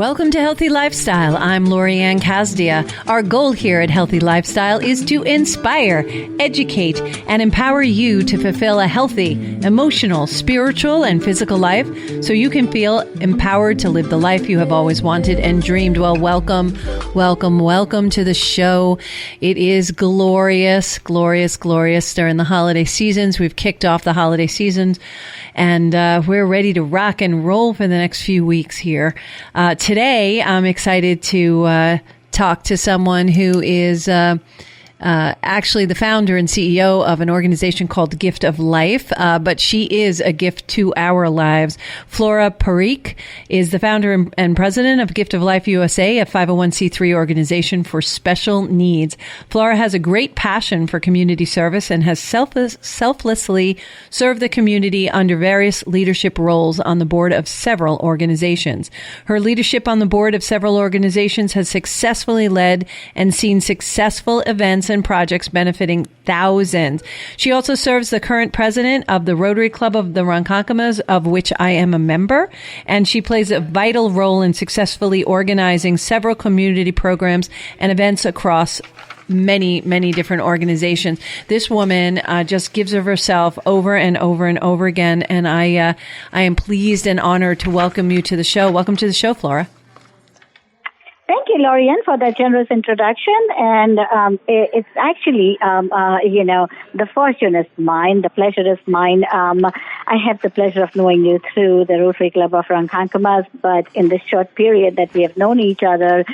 Welcome to Healthy Lifestyle. I'm Lori Anne Casdia. Our goal here at Healthy Lifestyle is to inspire, educate, and empower you to fulfill a healthy, emotional, spiritual, and physical life so you can feel empowered to live the life you have always wanted and dreamed. Well, welcome to the show. It is glorious during the holiday seasons. We've kicked off the holiday seasons, and we're ready to rock and roll for the next few weeks here. Today, I'm excited to talk to someone who is actually the founder and CEO of an organization called Gift of Life, but she is a gift to our lives. Flora Parekh is the founder and president of Gift of Life USA, a 501c3 organization for special needs. Flora has a great passion for community service and has selflessly served the community under various leadership roles on the board of several organizations. Her leadership on the board of several organizations has successfully led and seen successful events and projects benefiting thousands. She also serves the current president of the Rotary Club of the Ronkonkomas, of which I am a member, and she plays a vital role in successfully organizing several community programs and events across many different organizations. This woman just gives of herself over and over and over again, and I am pleased and honored to welcome you to the show. Welcome to the show, Flora. Thank you, Lori Anne, for that generous introduction. And it's actually, the fortune is mine, the pleasure is mine. I have the pleasure of knowing you through the Rotary Club of Ronkonkomas, but in this short period that we have known each other,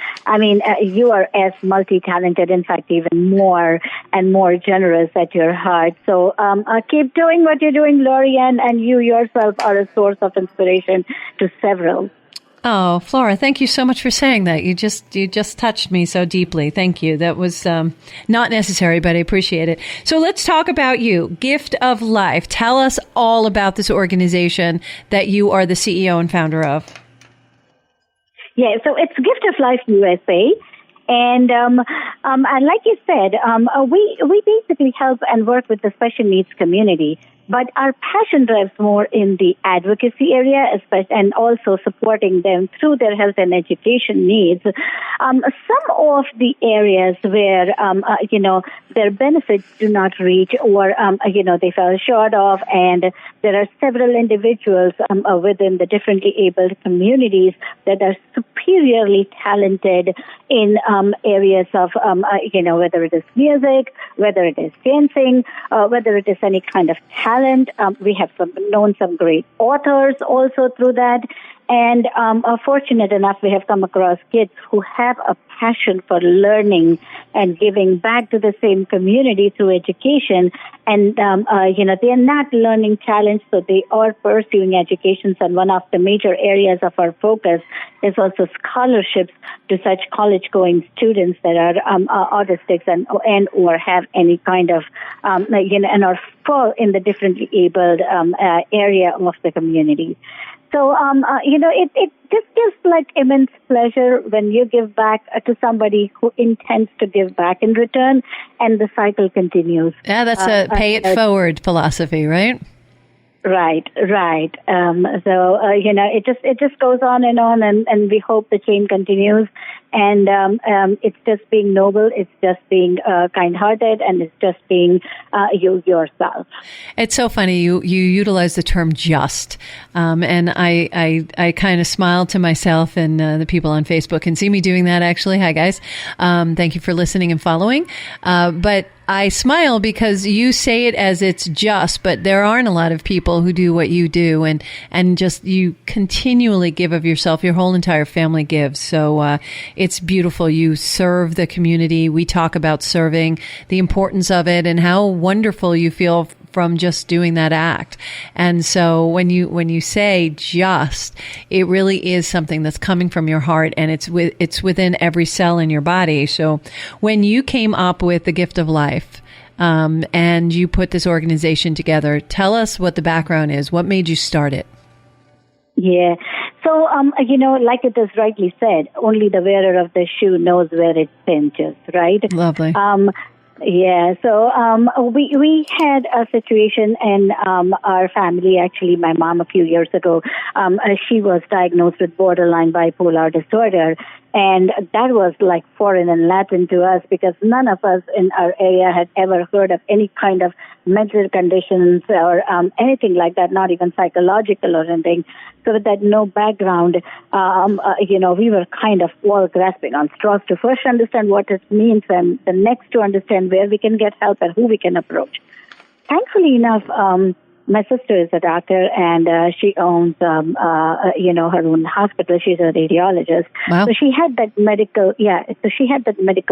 you are as multi-talented, in fact, even more and more generous at your heart. So keep doing what you're doing, Lori Anne, and you yourself are a source of inspiration to several. Oh, Flora, thank you so much for saying that. You just touched me so deeply. Thank you. That was not necessary, but I appreciate it. So let's talk about you, Gift of Life. Tell us all about this organization that you are the CEO and founder of. Yeah, so it's Gift of Life USA. And like you said, we basically help and work with the special needs community. But our passion drives more in the advocacy area, and also supporting them through their health and education needs. Some of the areas where, their benefits do not reach or, they fell short of, and there are several individuals within the differently abled communities that are superiorly talented in areas of, whether it is music, whether it is dancing, whether it is any kind of talent. We have known some great authors also through that. And fortunate enough, we have come across kids who have a passion for learning and giving back to the same community through education. And, they are not learning talents, so they are pursuing education. And one of the major areas of our focus is also scholarships to such college-going students that are autistics and or have any kind of, and or fall in the differently abled area of the community. So, it just gives like immense pleasure when you give back to somebody who intends to give back in return, and the cycle continues. Yeah, that's a pay it forward philosophy, right? Right. It just goes on, and we hope the chain continues. And it's just being noble, it's just being kind-hearted, and it's just being you yourself. It's so funny you utilize the term "just," and I kind of smile to myself, and the people on Facebook can see me doing that. Actually, hi guys, thank you for listening and following. But I smile because you say it as it's just, but there aren't a lot of people who do what you do, and just you continually give of yourself. Your whole entire family gives. So it's beautiful. You serve the community. We talk about serving, the importance of it, and how wonderful you feel from just doing that act. And so when you say just, it really is something that's coming from your heart, and it's within every cell in your body. So when you came up with the Gift of Life, and you put this organization together, tell us what the background is. What made you start it? Yeah. So, like it is rightly said, only the wearer of the shoe knows where it pinches, right? Lovely. Yeah, so we had a situation in our family. Actually, my mom a few years ago, she was diagnosed with borderline bipolar disorder, and that was like foreign and Latin to us because none of us in our area had ever heard of any kind of mental conditions or anything like that, not even psychological or anything. So with that no background, we were kind of all grasping on straws to first understand what it means and the next to understand where we can get help and who we can approach. Thankfully enough, my sister is a doctor and she owns, her own hospital. She's a radiologist. Wow. So she had that medical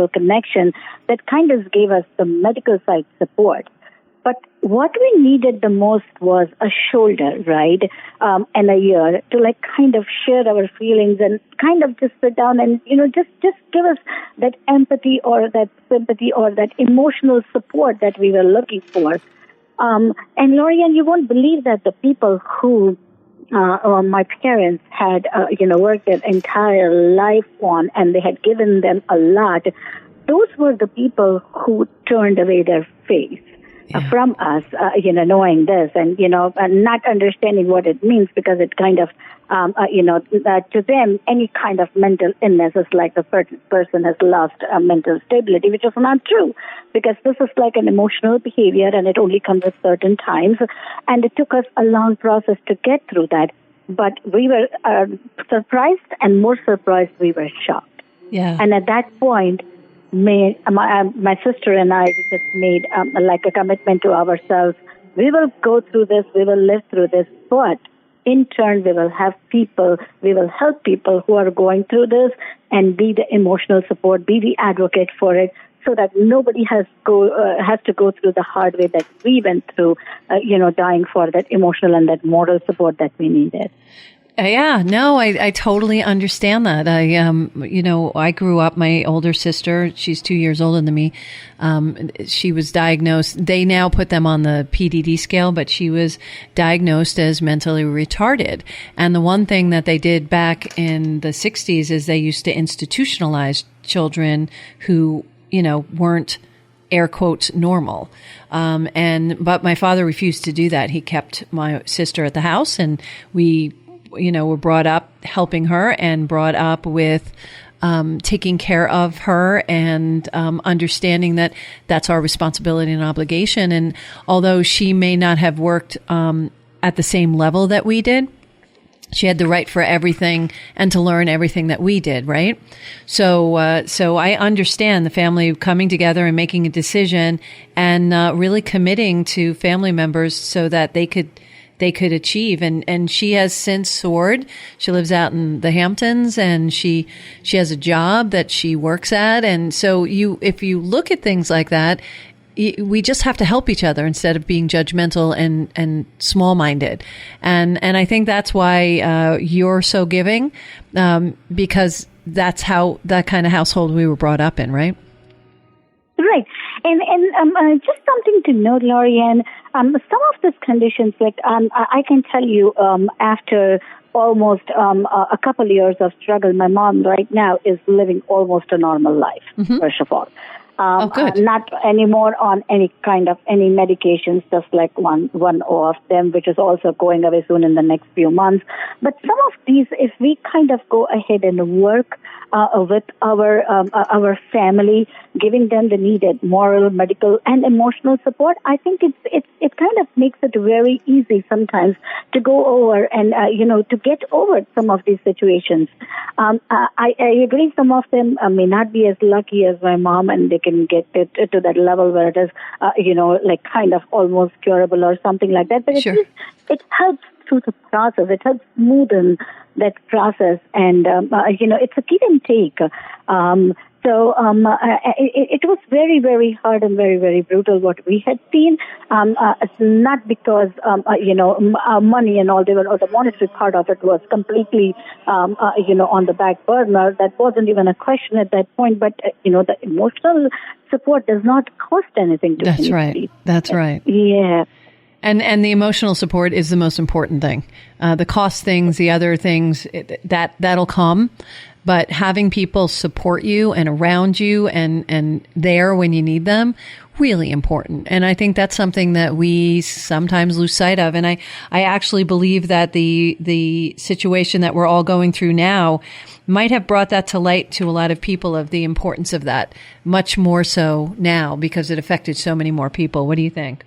connection that kind of gave us the medical side support. But what we needed the most was a shoulder, right, and a ear to like kind of share our feelings and kind of just sit down and, just give us that empathy or that sympathy or that emotional support that we were looking for. And Lori Anne, you won't believe that the people who my parents had, worked their entire life on and they had given them a lot, those were the people who turned away their face. From us, knowing this and, and not understanding what it means because it kind of, to them, any kind of mental illness is like the person has lost mental stability, which is not true because this is like an emotional behavior and it only comes at certain times. And it took us a long process to get through that. But we were surprised and more surprised, we were shocked. Yeah. And at that point, my sister and I just made like a commitment to ourselves. We will go through this, we will live through this, but in turn we will help people who are going through this and be the emotional support, be the advocate for it so that nobody has to go through the hard way that we went through, dying for that emotional and that moral support that we needed. Yeah, no, I totally understand that. I grew up, my older sister, she's 2 years older than me. She was diagnosed, they now put them on the PDD scale, but she was diagnosed as mentally retarded. And the one thing that they did back in the 60s is they used to institutionalize children who, weren't air quotes normal. But my father refused to do that. He kept my sister at the house and we were brought up helping her and brought up with taking care of her and understanding that that's our responsibility and obligation. And although she may not have worked at the same level that we did, she had the right for everything and to learn everything that we did, right? So I understand the family coming together and making a decision and really committing to family members so that they could achieve. And she has since soared. She lives out in the Hamptons and she has a job that she works at. And so if you look at things like that, we just have to help each other instead of being judgmental and small-minded. And I think that's why you're so giving, because that's how that kind of household we were brought up in, right? Right. And just something to note, Lori Anne, some of these conditions, like I can tell you after almost a couple years of struggle, my mom right now is living almost a normal life, first of all. Not anymore on any medications, just like one of them, which is also going away soon in the next few months. But some of these, if we kind of go ahead and work with our family, giving them the needed moral, medical, and emotional support, I think it kind of makes it very easy sometimes to go over and to get over some of these situations. I agree, some of them may not be as lucky as my mom, and they can get it to that level where it is, like kind of almost curable or something like that. But sure. It helps through the process. It helps smoothen that process, and it's a give and take. So it was very, very hard and very, very brutal what we had seen. It's not because money and all, or the monetary part of it was completely on the back burner. That wasn't even a question at that point. But the emotional support does not cost anything to That's anybody. right. That's right. Yeah. And the emotional support is the most important thing. The cost things, the other things, that'll come. but having people support you and around you and there when you need them, really important. And I think that's something that we sometimes lose sight of. And I actually believe that the situation that we're all going through now might have brought that to light to a lot of people, of the importance of that, much more so now because it affected so many more people. What do you think?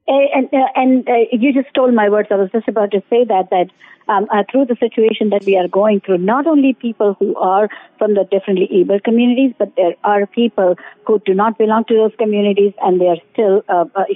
And you just stole my words. I was just about to say that through the situation that we are going through, not only people who are from the differently able communities, but there are people who do not belong to those communities, and they are still,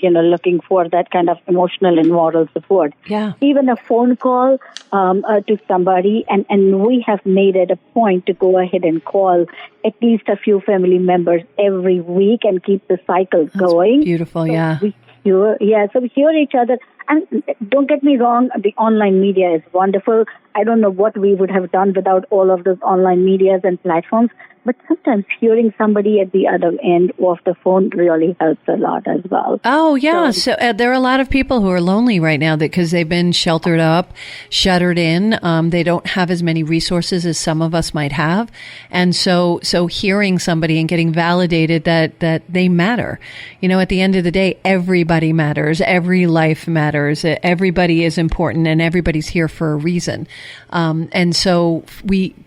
looking for that kind of emotional and moral support. Yeah. Even a phone call to somebody, and we have made it a point to go ahead and call at least a few family members every week and keep the cycle going. Beautiful, yeah. So we hear each other. And don't get me wrong, the online media is wonderful. I don't know what we would have done without all of those online medias and platforms. But sometimes hearing somebody at the other end of the phone really helps a lot as well. Oh, yeah. So there are a lot of people who are lonely right now because they've been sheltered up, shuttered in. They don't have as many resources as some of us might have. And so hearing somebody and getting validated that they matter. At the end of the day, everybody matters. Every life matters. Everybody is important, and everybody's here for a reason. And so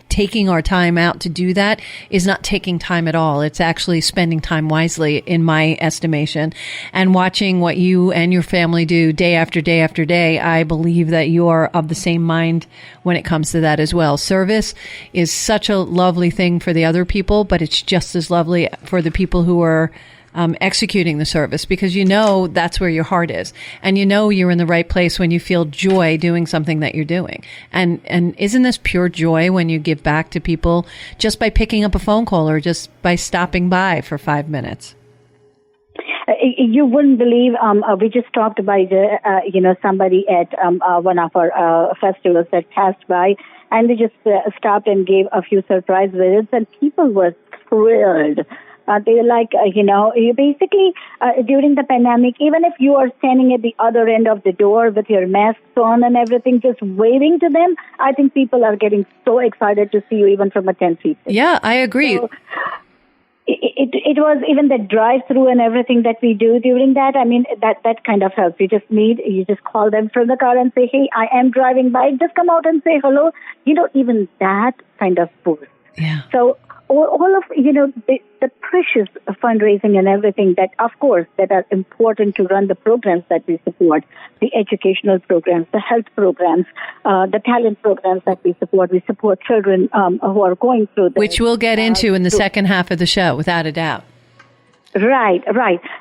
taking our time out to do that is not taking time at all. It's actually spending time wisely, in my estimation. And watching what you and your family do day after day after day, I believe that you are of the same mind when it comes to that as well. Service is such a lovely thing for the other people, but it's just as lovely for the people who are executing the service, because that's where your heart is, and you're in the right place when you feel joy doing something that you're doing. And isn't this pure joy when you give back to people just by picking up a phone call or just by stopping by for 5 minutes? You wouldn't believe, we just stopped by somebody at one of our festivals that passed by, and they just stopped and gave a few surprise visits, and people were thrilled. They were like, you basically, during the pandemic, even if you are standing at the other end of the door with your masks on and everything, just waving to them, I think people are getting so excited to see you even from a 10 feet. Yeah, I agree. So it was even the drive-through and everything that we do during that. I mean, that kind of helps. You just call them from the car and say, hey, I am driving by. Just come out and say hello. Even that kind of boost. Yeah. So all of, the precious fundraising and everything that, of course, that are important to run the programs that we support, the educational programs, the health programs, the talent programs that we support. We support children who are going through this. Which we'll get into in the second half of the show, without a doubt. Right.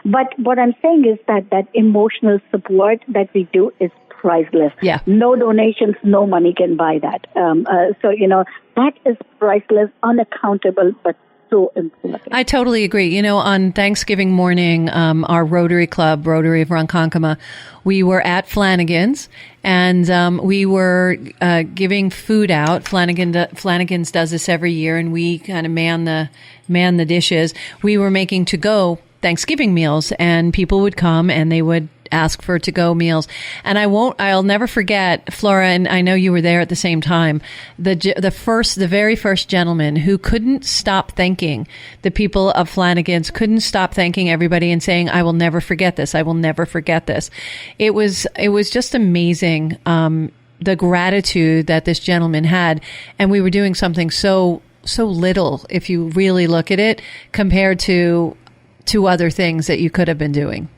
But what I'm saying is that emotional support that we do is priceless. Yeah. No donations, no money can buy that. That is priceless, unaccountable, but so important. I totally agree. On Thanksgiving morning, our Rotary Club, Rotary of Ronkonkoma, we were at Flanagan's, and we were giving food out. Flanagan's does this every year, and we kind of man the dishes. We were making to-go Thanksgiving meals, and people would come and they would ask for to-go meals. And I'll never forget, Flora, and I know you were there at the same time, the very first gentleman who couldn't stop thanking the people of Flanagan's, couldn't stop thanking everybody and saying, I will never forget this. I will never forget this. It was just amazing, the gratitude that this gentleman had. And we were doing something so little, if you really look at it, compared to other things that you could have been doing,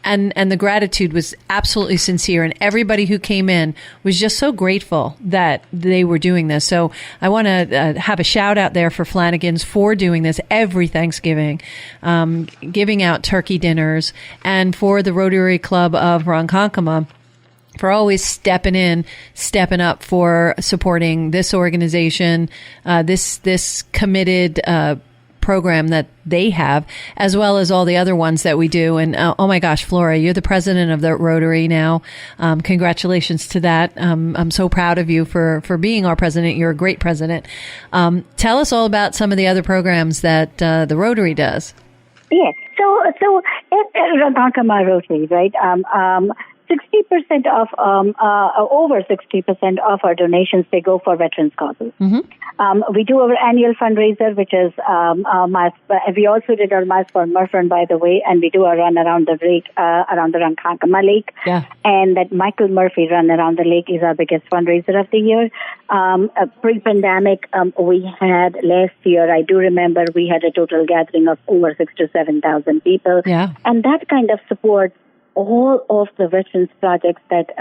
and the gratitude was absolutely sincere, and everybody who came in was just so grateful that they were doing this. So I want to have a shout out there for Flanagan's for doing this every Thanksgiving, giving out turkey dinners, and for the Rotary Club of Ronkonkoma for always stepping up for supporting this organization, this committed program that they have, as well as all the other ones that we do. And oh my gosh, Flora, you're the president of the Rotary now. Congratulations to that. I'm so proud of you for being our president. You're a great president. Tell us all about some of the other programs that the Rotary does. Yes. So at Ronkonkoma Rotary, right? 60% of, over 60% of our donations, they go for veterans causes. We do our annual fundraiser, which is, we also did our Mass for Murph run, by the way, and we do a run around the lake, around the Ronkonkoma Lake. Yeah. And that Michael Murphy run around the lake is our biggest fundraiser of the year. Pre-pandemic, we had last year, I do remember, we had a total gathering of over 6,000 to 7,000 people. Yeah. And that kind of support all of the veterans projects that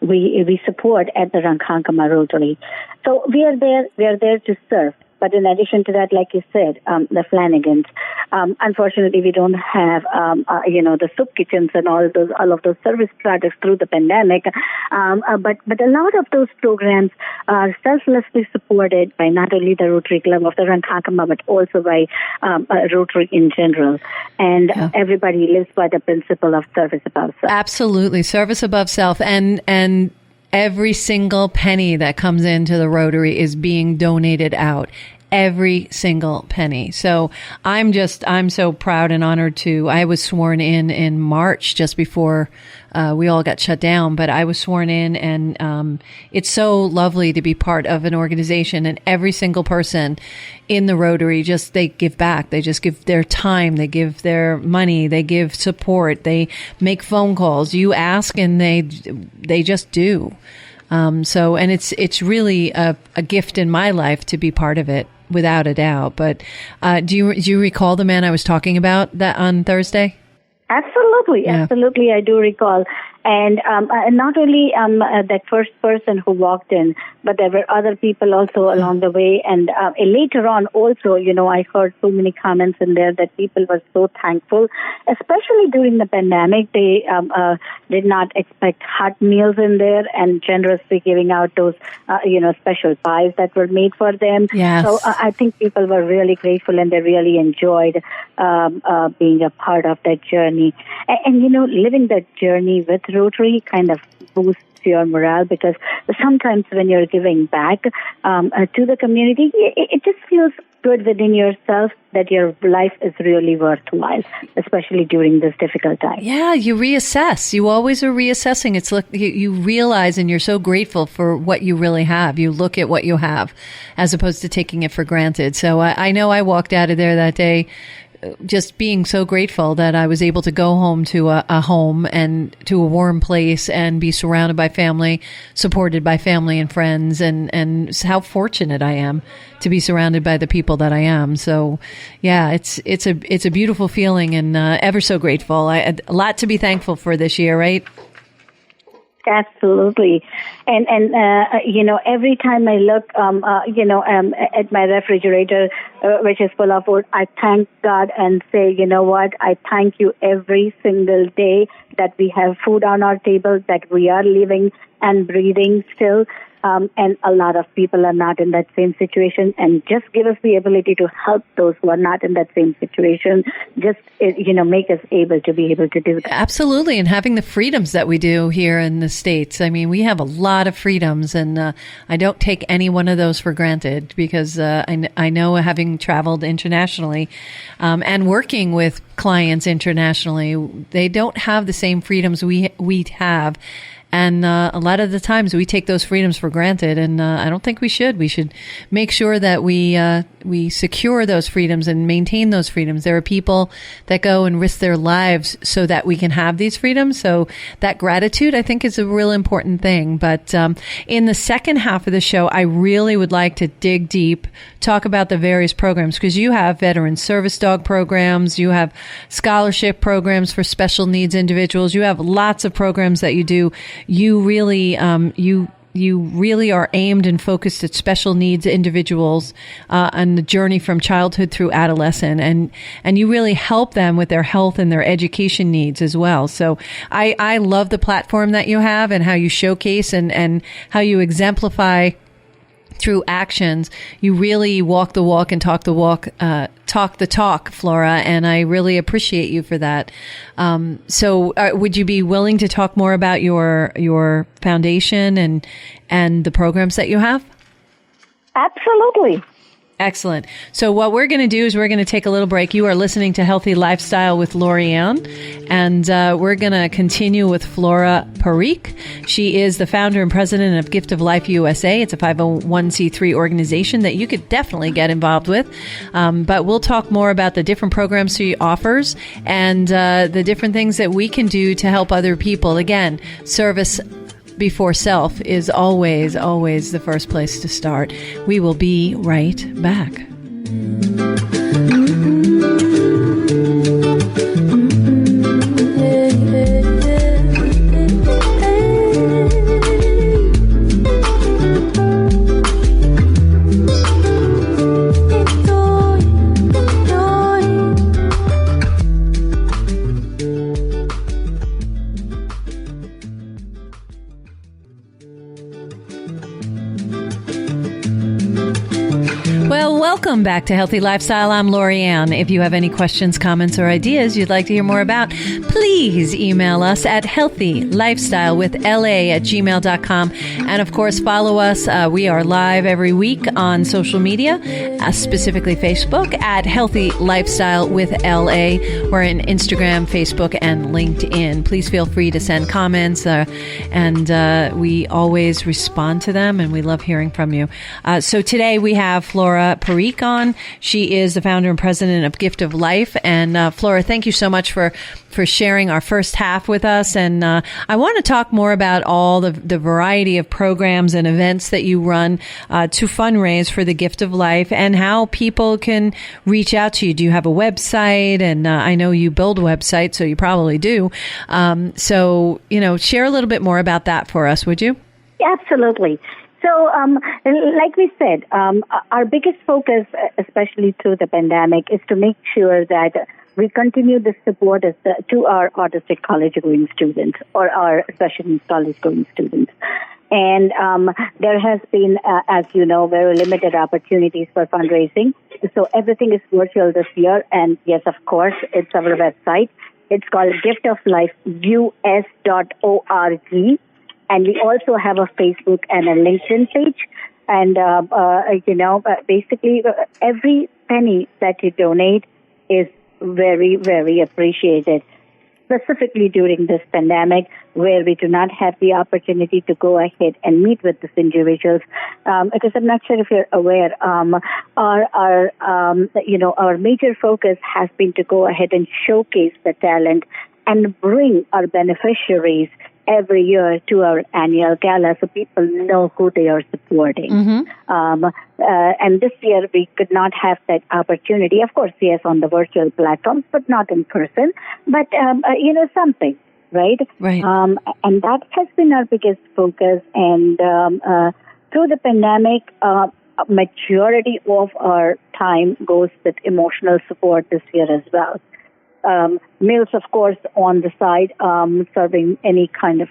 we support at the Ronkonkoma Rotary. So we are there to serve. But in addition to that, like you said, the Flanagans, unfortunately, we don't have, the soup kitchens and all of those service projects through the pandemic. But a lot of those programs are selflessly supported by not only the Rotary Club of the Ronkonkoma, but also by Rotary in general. And everybody lives by the principle of service above self. Absolutely. Service above self. And every single penny that comes into the Rotary is being donated out. Every single penny. So I'm so proud and honored I was sworn in March, just before we all got shut down, but I was sworn in, and it's so lovely to be part of an organization, and every single person in the Rotary they give back. They just give their time, they give their money, they give support, they make phone calls. You ask and they just do. And it's really a gift in my life to be part of it, without a doubt. But do you recall the man I was talking about that on Thursday? Absolutely, Yeah. Absolutely, I do recall. And not only that first person who walked in, but there were other people also along the way. And later on also, I heard so many comments in there that people were so thankful, especially during the pandemic. They did not expect hot meals in there, and generously giving out those, special pies that were made for them. Yes. So I think people were really grateful, and they really enjoyed being a part of that journey. And living that journey with Rotary kind of boosts your morale, because sometimes when you're giving back to the community, it just feels good within yourself that your life is really worthwhile, especially during this difficult time. Yeah, you reassess. You always are reassessing. It's like you realize, and you're so grateful for what you really have. You look at what you have as opposed to taking it for granted. So I know I walked out of there that day just being so grateful that I was able to go home to a home and to a warm place and be surrounded by family, supported by family and friends, and how fortunate I am to be surrounded by the people that I am. So yeah, it's a beautiful feeling, and ever so grateful. A lot to be thankful for this year, right? Absolutely. And every time I look, at my refrigerator, which is full of food, I thank God and say, you know what, I thank you every single day that we have food on our table, that we are living and breathing still. And a lot of people are not in that same situation, and just give us the ability to help those who are not in that same situation. Just, make us able to do that. Absolutely. And having the freedoms that we do here in the States. I mean, we have a lot of freedoms, and I don't take any one of those for granted, because I know, having traveled internationally and working with clients internationally, they don't have the same freedoms we have. And a lot of the times we take those freedoms for granted, and I don't think we should. We should make sure that we secure those freedoms and maintain those freedoms. There are people that go and risk their lives so that we can have these freedoms. So that gratitude, I think, is a real important thing. But in the second half of the show, I really would like to dig deep, talk about the various programs, because you have veteran service dog programs, you have scholarship programs for special needs individuals, you have lots of programs that you do. You really, you really are aimed and focused at special needs individuals on the journey from childhood through adolescent, and you really help them with their health and their education needs as well. So I love the platform that you have and how you showcase and how you exemplify through actions. You really walk the walk and talk the walk, talk the talk, Flora, and I really appreciate you for that. So would you be willing to talk more about your foundation and the programs that you have? Absolutely. Excellent. So what we're going to do is we're going to take a little break. You are listening to Healthy Lifestyle with Lori Anne, and we're going to continue with Flora Parekh. She is the founder and president of Gift of Life USA. It's a 501c3 organization that you could definitely get involved with. But we'll talk more about the different programs she offers and the different things that we can do to help other people. Again, service before self is always, always the first place to start. We will be right back. Welcome back to Healthy Lifestyle. I'm Lori Anne. If you have any questions, comments, or ideas you'd like to hear more about, please email us at healthylifestylewithla@gmail.com. And of course, follow us. We are live every week on social media, specifically Facebook at Healthy Lifestyle with LA. We're in Instagram, Facebook, and LinkedIn. Please feel free to send comments, and we always respond to them, and we love hearing from you. So today we have Flora Parekh on. She is the founder and president of Gift of Life. And Flora, thank you so much for sharing our first half with us. And I want to talk more about all the variety of programs and events that you run to fundraise for the Gift of Life and how people can reach out to you. Do you have a website? And I know you build websites, so you probably do. So, share a little bit more about that for us, would you? Absolutely. So, like we said, our biggest focus, especially through the pandemic, is to make sure that we continue the support to our autistic college-going students or our special needs college-going students. And there has been, as you know, very limited opportunities for fundraising. So everything is virtual this year. And yes, of course, it's our website. It's called giftoflifeus.org. And we also have a Facebook and a LinkedIn page. And, basically every penny that you donate is very, very appreciated, specifically during this pandemic where we do not have the opportunity to go ahead and meet with these individuals. Because I'm not sure if you're aware, our major focus has been to go ahead and showcase the talent and bring our beneficiaries every year to our annual gala so people know who they are supporting. Mm-hmm. And this year we could not have that opportunity. Of course, yes, on the virtual platforms, but not in person. But, something, right? Right. And that has been our biggest focus. And through the pandemic, a majority of our time goes with emotional support this year as well. Meals, of course, on the side, serving any kind of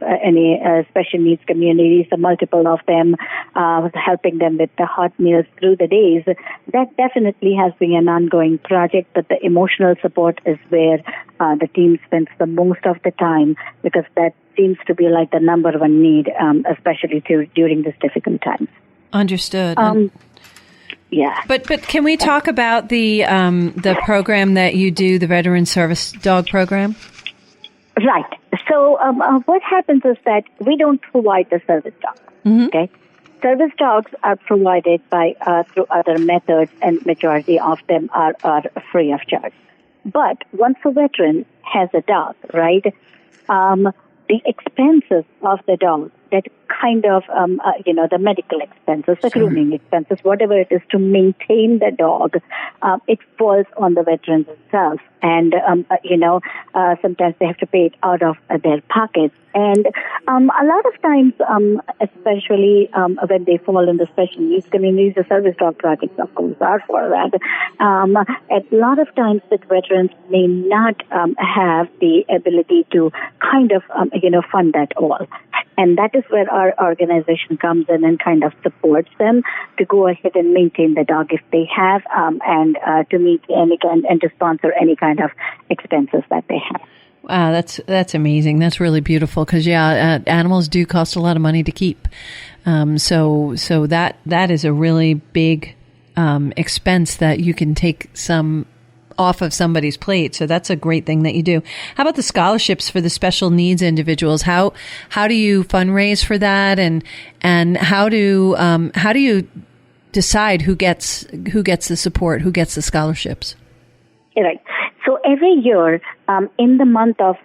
special needs communities, a multiple of them, helping them with the hot meals through the days. That definitely has been an ongoing project, but the emotional support is where the team spends the most of the time because that seems to be like the number one need, especially during this difficult time. Understood. Yeah. But can we talk about the program that you do, the Veteran Service Dog Program? Right. So what happens is that we don't provide the service dog. Mm-hmm. Okay. Service dogs are provided by through other methods, and majority of them are free of charge. But once a veteran has a dog, right, the expenses of the dog, that kind of, the medical expenses, the grooming expenses, whatever it is to maintain the dog, it falls on the veterans themselves. And, sometimes they have to pay it out of their pockets. And a lot of times, especially when they fall in the special needs communities, the service dog projects, of course, are for that. A lot of times the veterans may not have the ability to kind of, fund that all. And that is where our organization comes in and kind of supports them to go ahead and maintain the dog if they have, and to meet any kind and to sponsor any kind of expenses that they have. Wow, that's amazing. That's really beautiful because animals do cost a lot of money to keep. So that is a really big expense that you can take some off of somebody's plate. So that's a great thing that you do. How about the scholarships for the special needs individuals? How do you fundraise for that, and how do you decide who gets the support, who gets the scholarships? Right. So every year, in the month of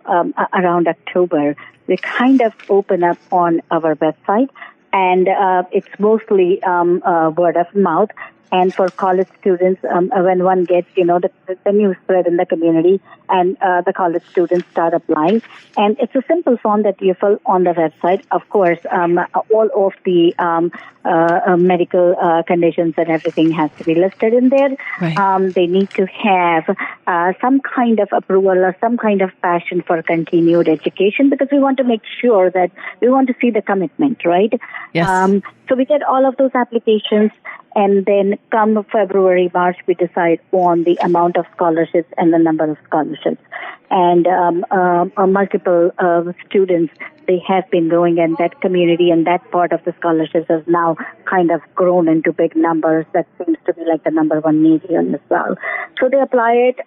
around October, we kind of open up on our website, and it's mostly word of mouth. And for college students, when one gets, the news spread in the community, and the college students start applying. And it's a simple form that you fill on the website. Of course, all of the medical conditions and everything has to be listed in there. Right. They need to have some kind of approval or some kind of passion for continued education, because we want to make sure that we want to see the commitment, right? Yes. So we get all of those applications, and then come February, March, we decide on the amount of scholarships and the number of scholarships. And multiple students, they have been going in that community, and that part of the scholarships has now kind of grown into big numbers. That seems to be like the number one need here as well. So they apply it.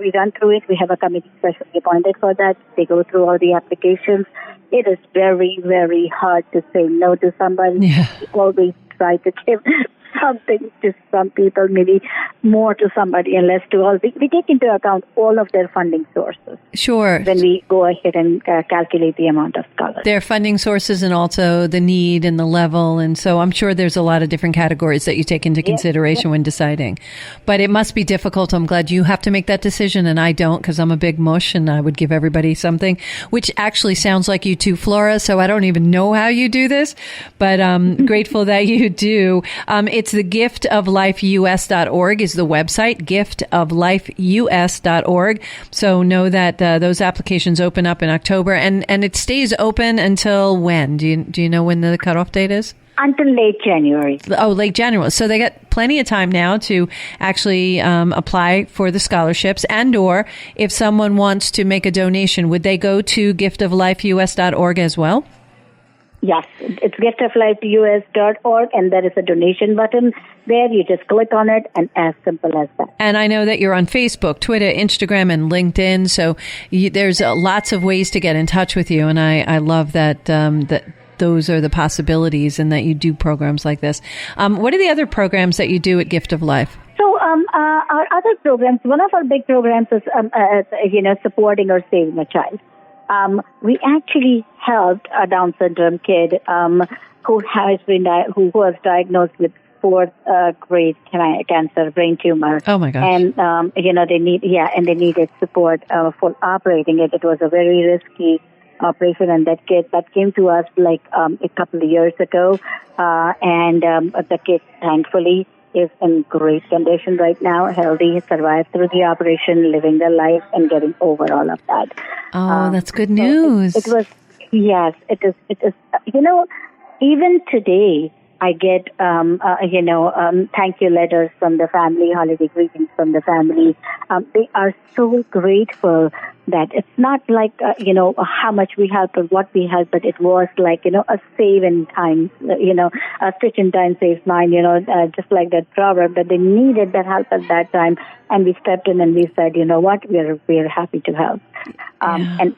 We run through it. We have a committee specially appointed for that. They go through all the applications. It is very, very hard to say no to somebody. Yeah. We always try to give something to some people, maybe more to somebody and less to all. We take into account all of their funding sources. Sure. When we go ahead and calculate the amount of scholars. Their funding sources, and also the need and the level. And so I'm sure there's a lot of different categories that you take into consideration when deciding. But it must be difficult. I'm glad you have to make that decision, and I don't, because I'm a big mush and I would give everybody something, which actually sounds like you too, Flora. So I don't even know how you do this, but I'm grateful that you do. It's the giftoflifeus.org is the website, giftoflifeus.org. So know that those applications open up in October, and it stays open until when? Do you know when the cutoff date is? Until late January. Oh, late January. So they got plenty of time now to actually apply for the scholarships, or if someone wants to make a donation, would they go to giftoflifeus.org as well? Yes, it's giftoflifeus.org, and there is a donation button there. You just click on it, and as simple as that. And I know that you're on Facebook, Twitter, Instagram, and LinkedIn, so there's lots of ways to get in touch with you, and I love that that those are the possibilities, and that you do programs like this. What are the other programs that you do at Gift of Life? So our other programs, one of our big programs is supporting or saving a child. We actually helped a Down syndrome kid who was diagnosed with fourth grade cancer, brain tumor. Oh my gosh! And they needed support for operating it. It was a very risky operation, and that kid that came to us like a couple of years ago, and the kid thankfully is in great condition right now, healthy, survived through the operation, living their life, and getting over all of that. Oh, that's good news. So it is. Even today, I get, thank you letters from the family, holiday greetings from the family. They are so grateful that it's not like, how much we help or what we help, but it was like, a save in time, a stitch in time saves nine, just like that proverb, that they needed that help at that time. And we stepped in and we said, you know what, we're happy to help. And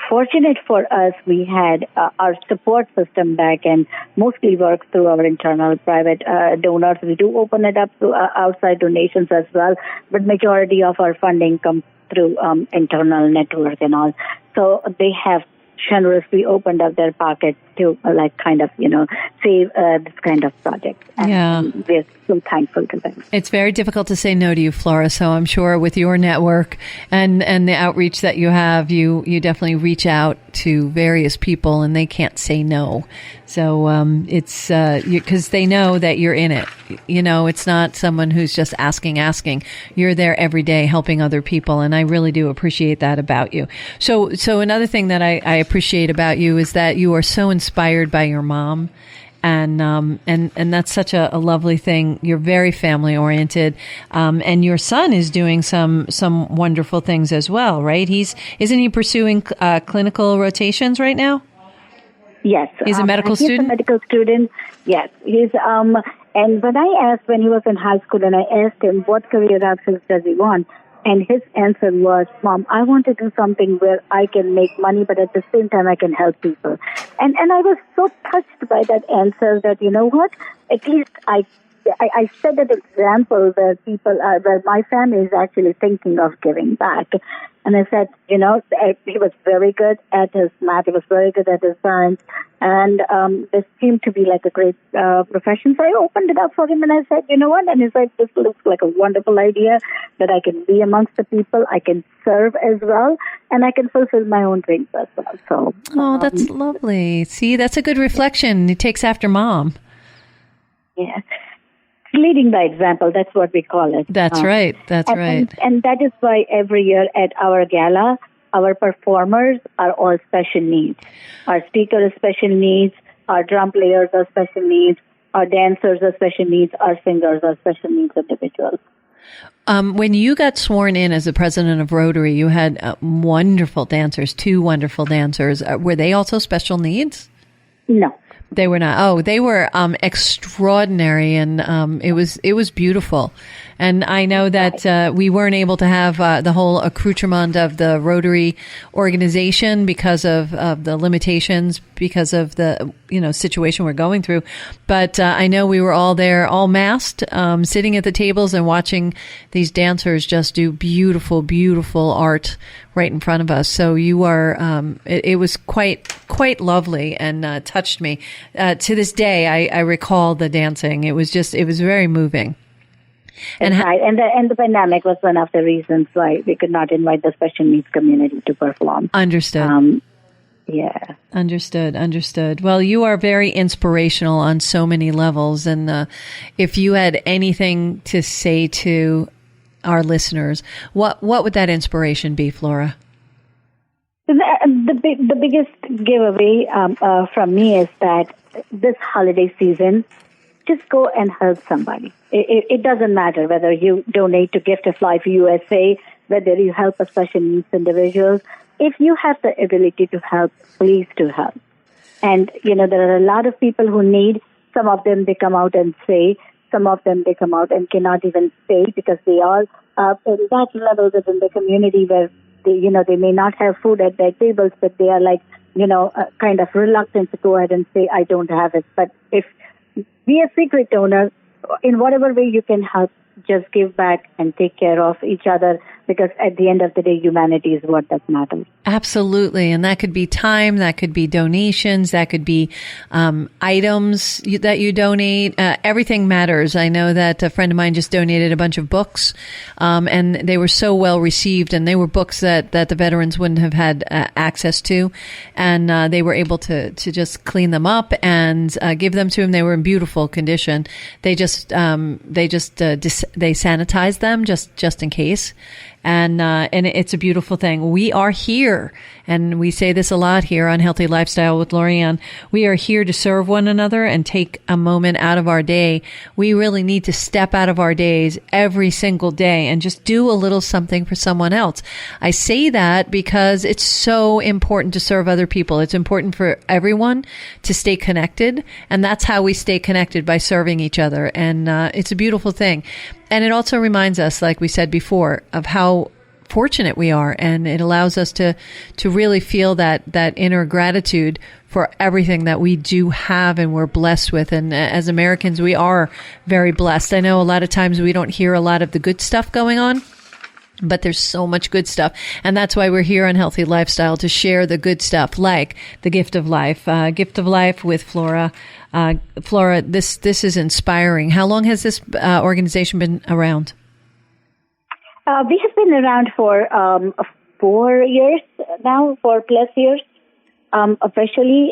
fortunate for us, we had our support system back and mostly works through our internal private donors. We do open it up to outside donations as well, but majority of our funding comes through internal network and all. So they have generously opened up their pockets to save this kind of project. And we're so thankful to them. It's very difficult to say no to you, Flora. So I'm sure with your network and the outreach that you have, you definitely reach out to various people and they can't say no. So it's because they know that you're in it. It's not someone who's just asking. You're there every day helping other people, and I really do appreciate that about you. So another thing that I appreciate about you is that you are so inspired by your mom. And that's such a lovely thing. You're very family oriented. And your son is doing some wonderful things as well, right? Isn't he pursuing clinical rotations right now? Yes. He's a medical student? He's a medical student. Yes. He's And when he was in high school, and I asked him what career options does he want, and his answer was, Mom, I want to do something where I can make money, but at the same time I can help people. And I was so touched by that answer that, you know what, at least I set an example where where my family is actually thinking of giving back. And I said, he was very good at his math, he was very good at his science, and this seemed to be like a great profession. So I opened it up for him and I said, you know what? And he said, this looks like a wonderful idea that I can be amongst the people, I can serve as well, and I can fulfill my own dreams as well. So, that's lovely. See, that's a good reflection. He takes after Mom. Yeah. Leading by example, that's what we call it. That's right. Right. And that is why every year at our gala, our performers are all special needs. Our speaker is special needs, our drum players are special needs, our dancers are special needs, our singers are special needs individuals. When you got sworn in as the president of Rotary, you had wonderful dancers, 2 wonderful dancers. Were they also special needs? No. They were not. Oh, they were extraordinary, and it was beautiful. And I know that we weren't able to have the whole accoutrement of the Rotary organization because of the limitations, because of the situation we're going through. But I know we were all there, all masked, sitting at the tables and watching these dancers just do beautiful, beautiful art right in front of us. So you are. It was quite lovely and touched me. To this day, I recall the dancing. It was very moving. And the pandemic was one of the reasons why we could not invite the special needs community to perform. Understood. Yeah. Understood. Well, you are very inspirational on so many levels. And if you had anything to say to our listeners, what would that inspiration be, Flora? The biggest giveaway from me is that this holiday season, just go and help somebody. It doesn't matter whether you donate to Gift of Life USA, whether you help a special needs individuals. If you have the ability to help, please do help. And, there are a lot of people who need. Some of them, they come out and say. Some of them, they come out and cannot even say because they are at that level within the community where they may not have food at their tables, but they are kind of reluctant to go ahead and say, I don't have it. But if be a secret donor, in whatever way you can help, just give back and take care of each other, because at the end of the day, humanity is what does matter. Absolutely. And that could be time, that could be donations, that could be items that you donate. Everything matters. I know that a friend of mine just donated a bunch of books, and they were so well received, and they were books that the veterans wouldn't have had access to. And they were able to just clean them up and give them to him. They were in beautiful condition. They sanitize them just in case. And it's a beautiful thing. We are here, and we say this a lot here on Healthy Lifestyle with Lori Anne. We are here to serve one another and take a moment out of our day. We really need to step out of our days every single day and just do a little something for someone else. I say that because it's so important to serve other people. It's important for everyone to stay connected, and that's how we stay connected, by serving each other. And it's a beautiful thing. And it also reminds us, like we said before, of how fortunate we are, and it allows us to really feel that inner gratitude for everything that we do have and we're blessed with. And as Americans, we are very blessed. I know a lot of times we don't hear a lot of the good stuff going on, but there's so much good stuff. And that's why we're here on Healthy Lifestyle, to share the good stuff, like the Gift of Life. Gift of Life with Flora. Flora, this is inspiring. How long has this organization been around? We have been around for 4 years now, 4+ years officially.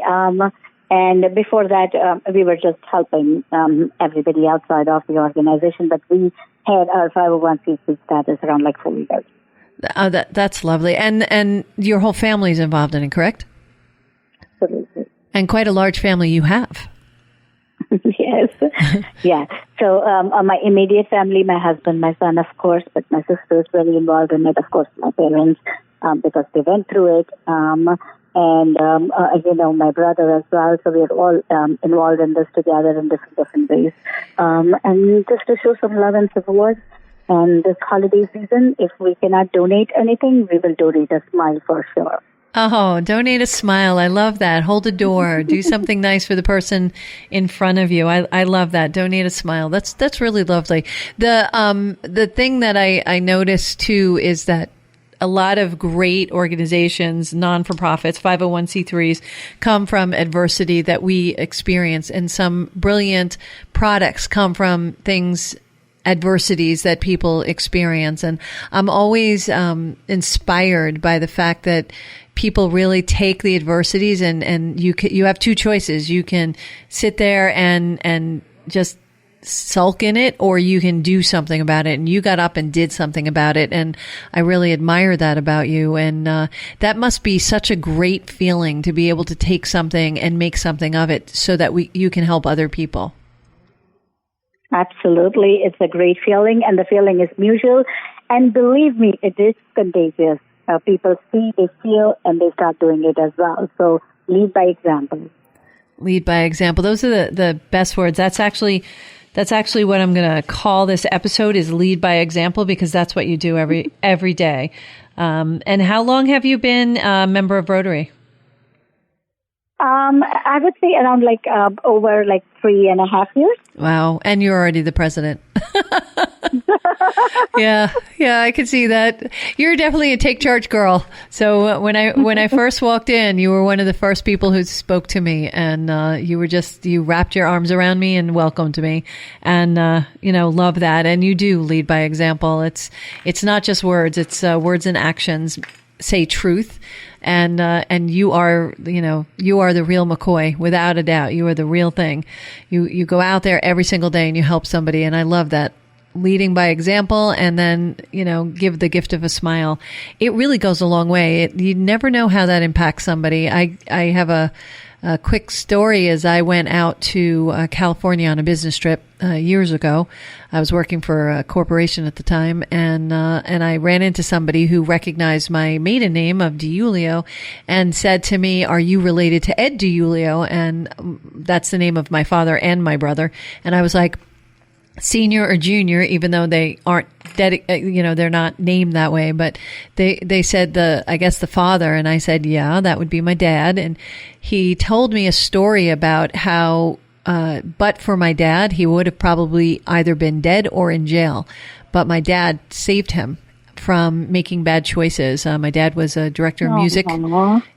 And before that, we were just helping everybody outside of the organization. But we had our 501c3 status around 4 years. That's lovely. And your whole family is involved in it, correct? Absolutely. And quite a large family you have. Yes. Yeah. So my immediate family, my husband, my son, of course, but my sister is really involved in it, of course, my parents, because they went through it. And, my brother as well. So we are all involved in this together in different ways. And just to show some love and support. And this holiday season, if we cannot donate anything, we will donate a smile for sure. Oh, donate a smile. I love that. Hold a door. Do something nice for the person in front of you. I love that. Donate a smile. That's really lovely. The thing that I noticed too is that a lot of great organizations, non-for-profits, 501c3s, come from adversity that we experience, and some brilliant products come from adversities that people experience. And I'm always inspired by the fact that people really take the adversities, and you have two choices. You can sit there and just sulk in it, or you can do something about it. And you got up and did something about it. And I really admire that about you. And that must be such a great feeling to be able to take something and make something of it so that you can help other people. Absolutely. It's a great feeling, and the feeling is mutual. And believe me, it is contagious. People see, they feel, and they start doing it as well. So lead by example. Lead by example. Those are the best words. That's actually what I'm going to call this episode, is lead by example, because that's what you do every day. And how long have you been a member of Rotary? I would say around over 3.5 years. Wow. And you're already the president. Yeah, I can see that. You're definitely a take charge girl. So when I first walked in, you were one of the first people who spoke to me, and you wrapped your arms around me and welcomed me, and love that. And you do lead by example. It's not just words; it's words and actions. Say truth, and you are the real McCoy, without a doubt. You are the real thing. You go out there every single day and you help somebody, and I love that. Leading by example, and then give the gift of a smile. It really goes a long way. You never know how that impacts somebody. I have a quick story. As I went out to California on a business trip years ago. I was working for a corporation at the time, and I ran into somebody who recognized my maiden name of DiIulio and said to me, "Are you related to Ed DiIulio?" And that's the name of my father and my brother. And I was like, senior or junior, even though they aren't they're not named that way, but they said the father, and I said, yeah, that would be my dad. And he told me a story about how, but for my dad, he would have probably either been dead or in jail, but my dad saved him from making bad choices. My dad was a director of music.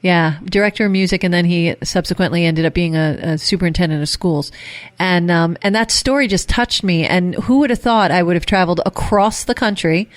Yeah, director of music, and then he subsequently ended up being a superintendent of schools. And that story just touched me. And who would have thought I would have traveled across the country,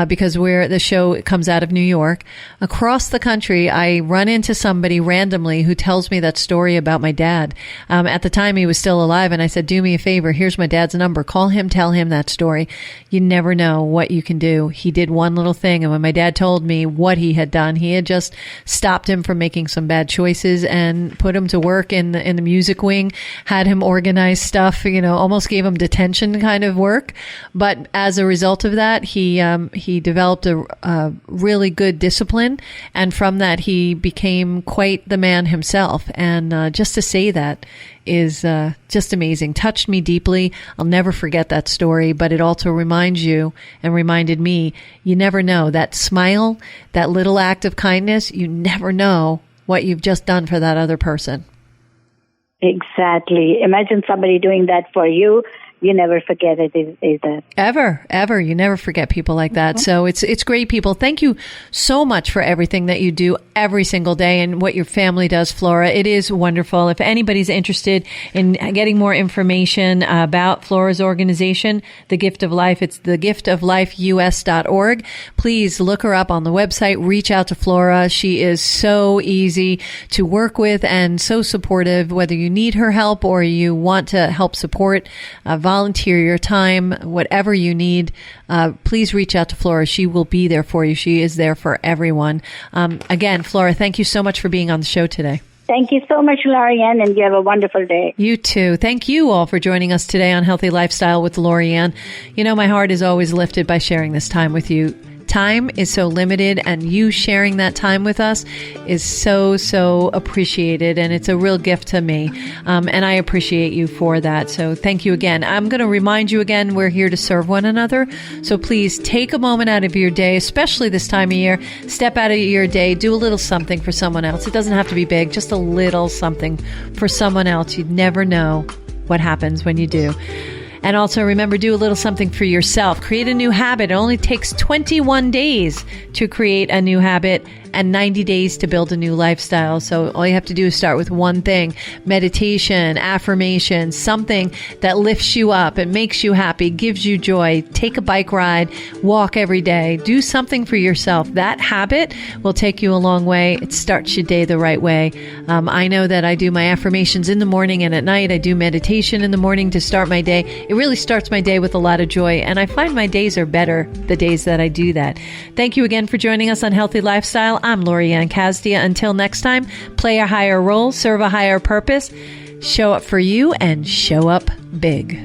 because the show comes out of New York. Across the country, I run into somebody randomly who tells me that story about my dad. At the time, he was still alive, and I said, do me a favor, here's my dad's number. Call him, tell him that story. You never know what you can do. He did one little thing, and when my dad told me what he had done, he had just stopped him from making some bad choices and put him to work in the music wing, had him organize stuff, almost gave him detention kind of work. But as a result of that, he developed a really good discipline, and from that he became quite the man himself. And just to say that is just amazing. Touched me deeply. I'll never forget that story, but it also reminds you and reminded me, you never know. That smile, that little act of kindness, you never know what you've just done for that other person. Exactly. Imagine somebody doing that for you. You never forget it either. Ever. You never forget people like that. So it's great, people. Thank you so much for everything that you do every single day and what your family does, Flora. It is wonderful. If anybody's interested in getting more information about Flora's organization, The Gift of Life, it's thegiftoflifeus.org. Please look her up on the website. Reach out to Flora. She is so easy to work with and so supportive, whether you need her help or you want to help support volunteer your time, whatever you need, please reach out to Flora. She will be there for you. She is there for everyone. Again, Flora, thank you so much for being on the show today. Thank you so much, Lori Anne, and you have a wonderful day. You too. Thank you all for joining us today on Healthy Lifestyle with Lori Anne. My heart is always lifted by sharing this time with you. Time is so limited, and you sharing that time with us is so, so appreciated, and it's a real gift to me. And I appreciate you for that. So thank you again. I'm going to remind you again, we're here to serve one another. So please take a moment out of your day, especially this time of year. Step out of your day, do a little something for someone else. It doesn't have to be big, just a little something for someone else. You'd never know what happens when you do. And also remember, do a little something for yourself. Create a new habit. It only takes 21 days to create a new habit and 90 days to build a new lifestyle. So all you have to do is start with one thing: meditation, affirmation, something that lifts you up and makes you happy, gives you joy. Take a bike ride, walk every day, do something for yourself. That habit will take you a long way. It starts your day the right way. I know that I do my affirmations in the morning and at night. I do meditation in the morning to start my day. It really starts my day with a lot of joy, and I find my days are better the days that I do that. Thank you again for joining us on Healthy Lifestyle. I'm Lori Anne Casdia. Until next time, play a higher role, serve a higher purpose, show up for you, and show up big.